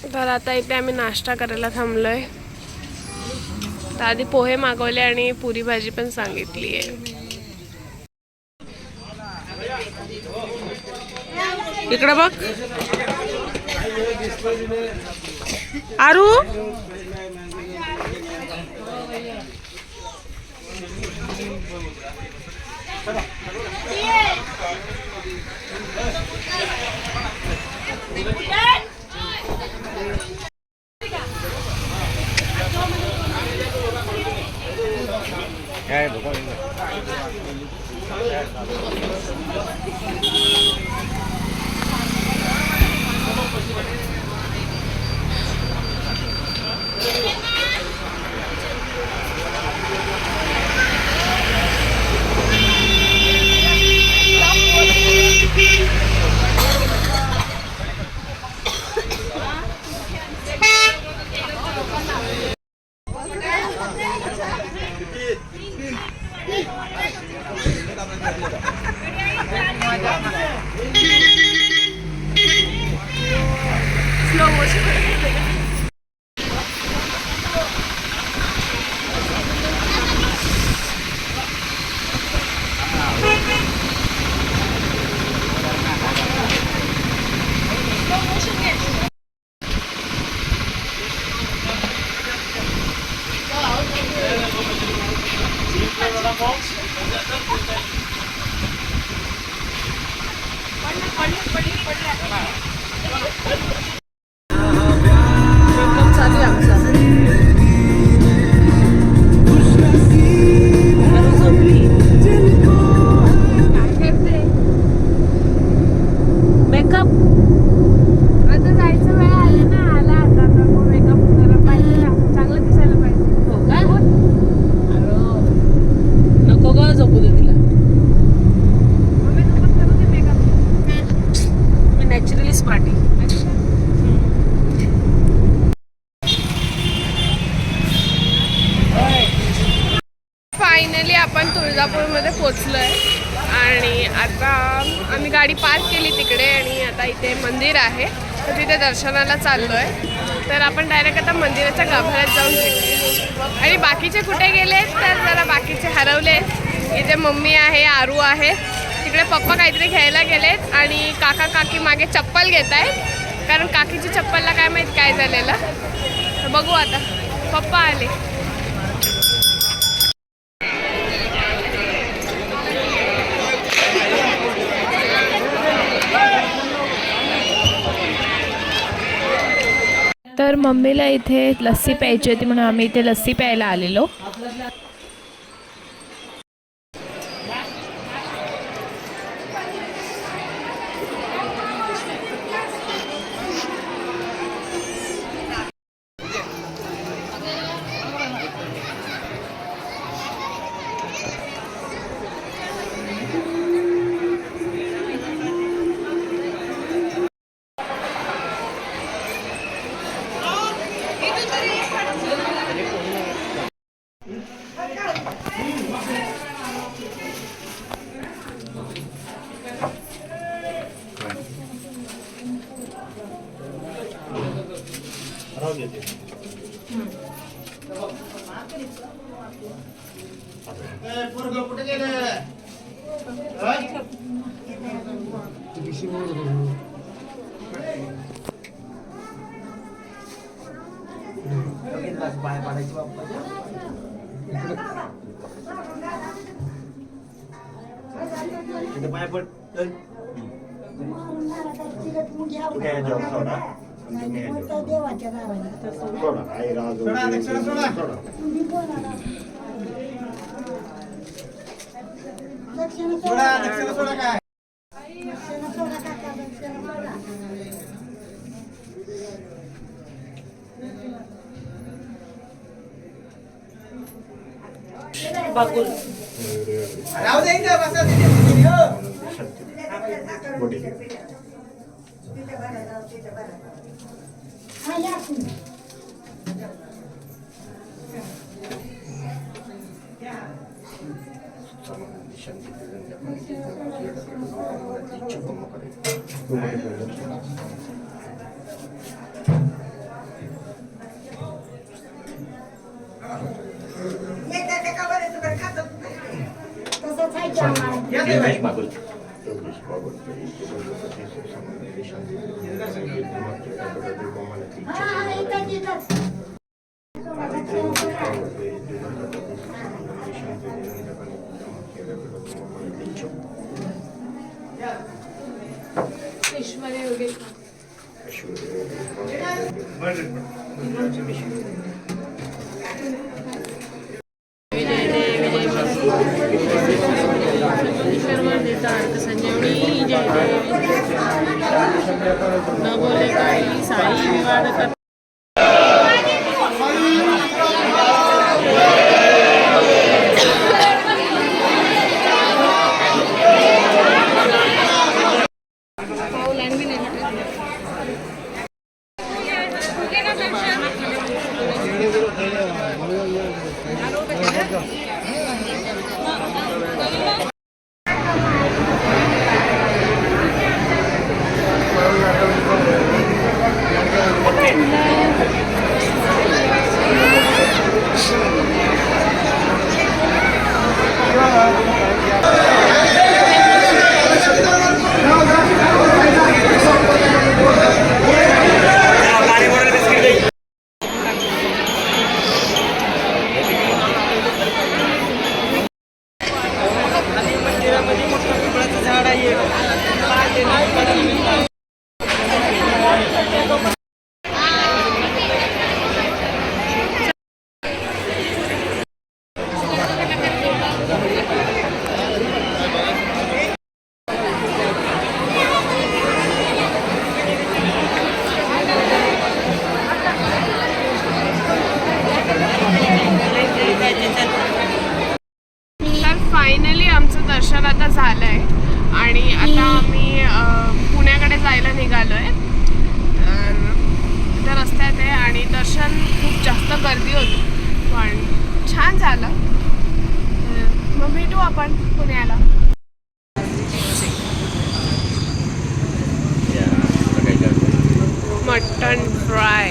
तर आता इथे आम्ही नाश्ता करायला थांबलोय. तर आधी पोहे मागवले आणि पुरी भाजी पण सांगितली आहे. इकडे बघ आरू. Slow motion. फायनली आपण तुळजापूरमध्ये पोचलोय आणि आता आम्ही गाडी पार्क केली तिकडे आणि आता इथे मंदिर आहे तर तिथे दर्शनाला चाललोय. तर आपण डायरेक्ट आता मंदिराच्या गाभाऱ्यात जाऊन भेटू. आणि बाकीचे कुठे गेलेत तर जरा बाकीचे हरवलेत. इथे मम्मी आहे, आरू आहे, तिकडे पप्पा काहीतरी घ्यायला गेलेत आणि काका काकी मागे चप्पल घेत आहेत कारण काकीची चप्पलला काय माहीत काय झालेलं. तर बघू आता. पप्पा आले. तर मम्मीला इथे लस्सी प्यायची होती म्हणून आम्ही इथे लस्सी प्यायला आलेलो. बाकुल योगेश बागुल. ऐश्वर्या योगेश संजीवनी जय देवी न बोले काही साई विवाद कर फायनली आमचं दर्शन आता झालं आहे आणि आता आम्ही पुण्याकडे जायला निघालो आहे. तर इथं रस्त्यात आहे आणि दर्शन खूप जास्त गर्दी होती पण छान झालं. मग भेटू आपण पुण्याला. Mutton fry.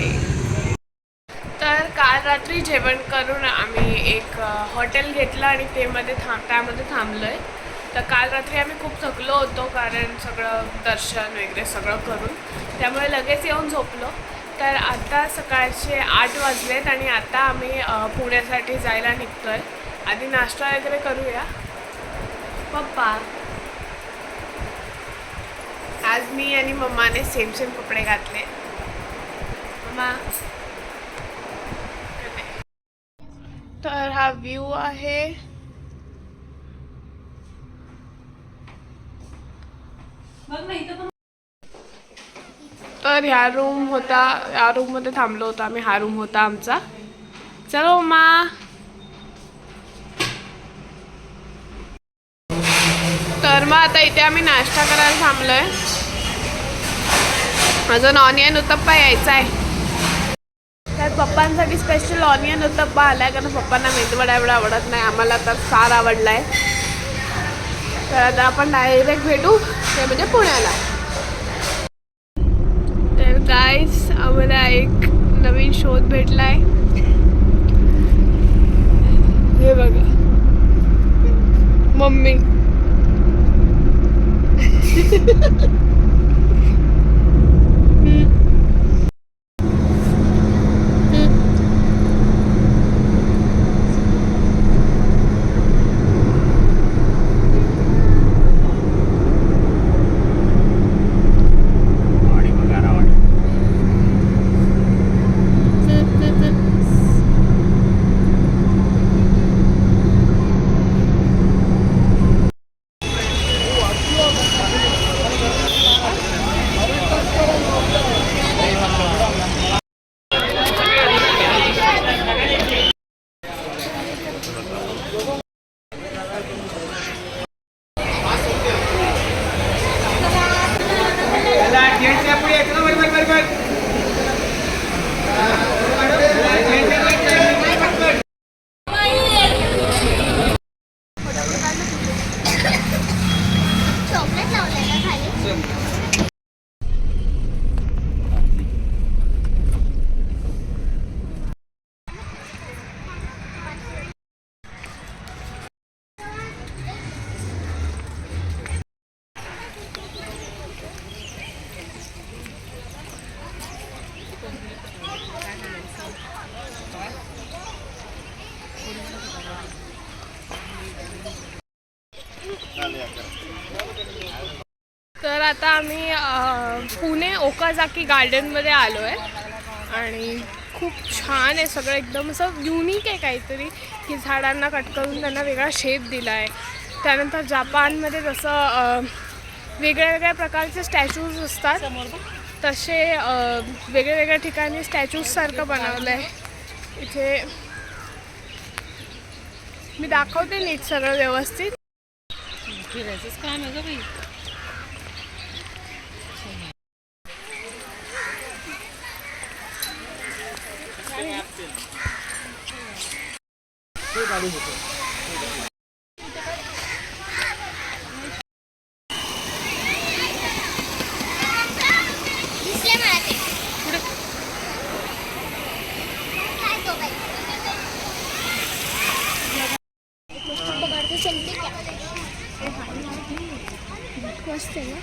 तर काल रात्री जेवण करून आम्ही एक हॉटेल घेतलं आणि त्यामध्ये थांबलो आहे. तर काल रात्री आम्ही खूप थकलो होतो कारण सगळं दर्शन वगैरे सगळं करून, त्यामुळे लगेच येऊन झोपलो. तर आता सकाळचे 8 वाजलेत आणि आता आम्ही पुण्यासाठी जायला निघतो आहे. आधी नाश्ता वगैरे करूया. पप्पा आज मी आणि मम्माने सेम कपडे घातले. मम्मा तर हा व्ह्यू आहे. तर ह्या रूम होता, या रूम मध्ये थांबलो होतो आम्ही. हा रूम होता आमचा. चलो मम्मा. तर मग आता इथे आम्ही नाश्ता करायला थांबलोय. अजून ऑनियन उत्तप्पा यायचा आहे. तर पप्पांसाठी स्पेशल ऑनियन उत्तप्पा आलाय कारण पप्पांना मेदूवडा एवढा आवडत नाही. आम्हाला तर फार आवडलाय. तर आता आपण डायरेक्ट भेटू ते म्हणजे पुण्याला. तर गाईस आम्हाला एक नवीन शोध भेटलाय. हे बघा मम्मी. आता आम्ही पुणे ओकाजाकी गार्डनमध्ये आलो आहे आणि खूप छान आहे सगळं, एकदम असं युनिक आहे काहीतरी की झाडांना कट करून त्यांना वेगळा शेप दिला आहे. त्यानंतर जपानमध्ये जसं वेगळ्या वेगळ्या प्रकारचे स्टॅच्यूज असतात तसे वेगळ्या वेगळ्या ठिकाणी स्टॅच्यूजसारखं बनवलं आहे. इथे मी दाखवते नीट सगळं व्यवस्थित. फिरायचंच काम आहे का बाई. मस्त आहे ना.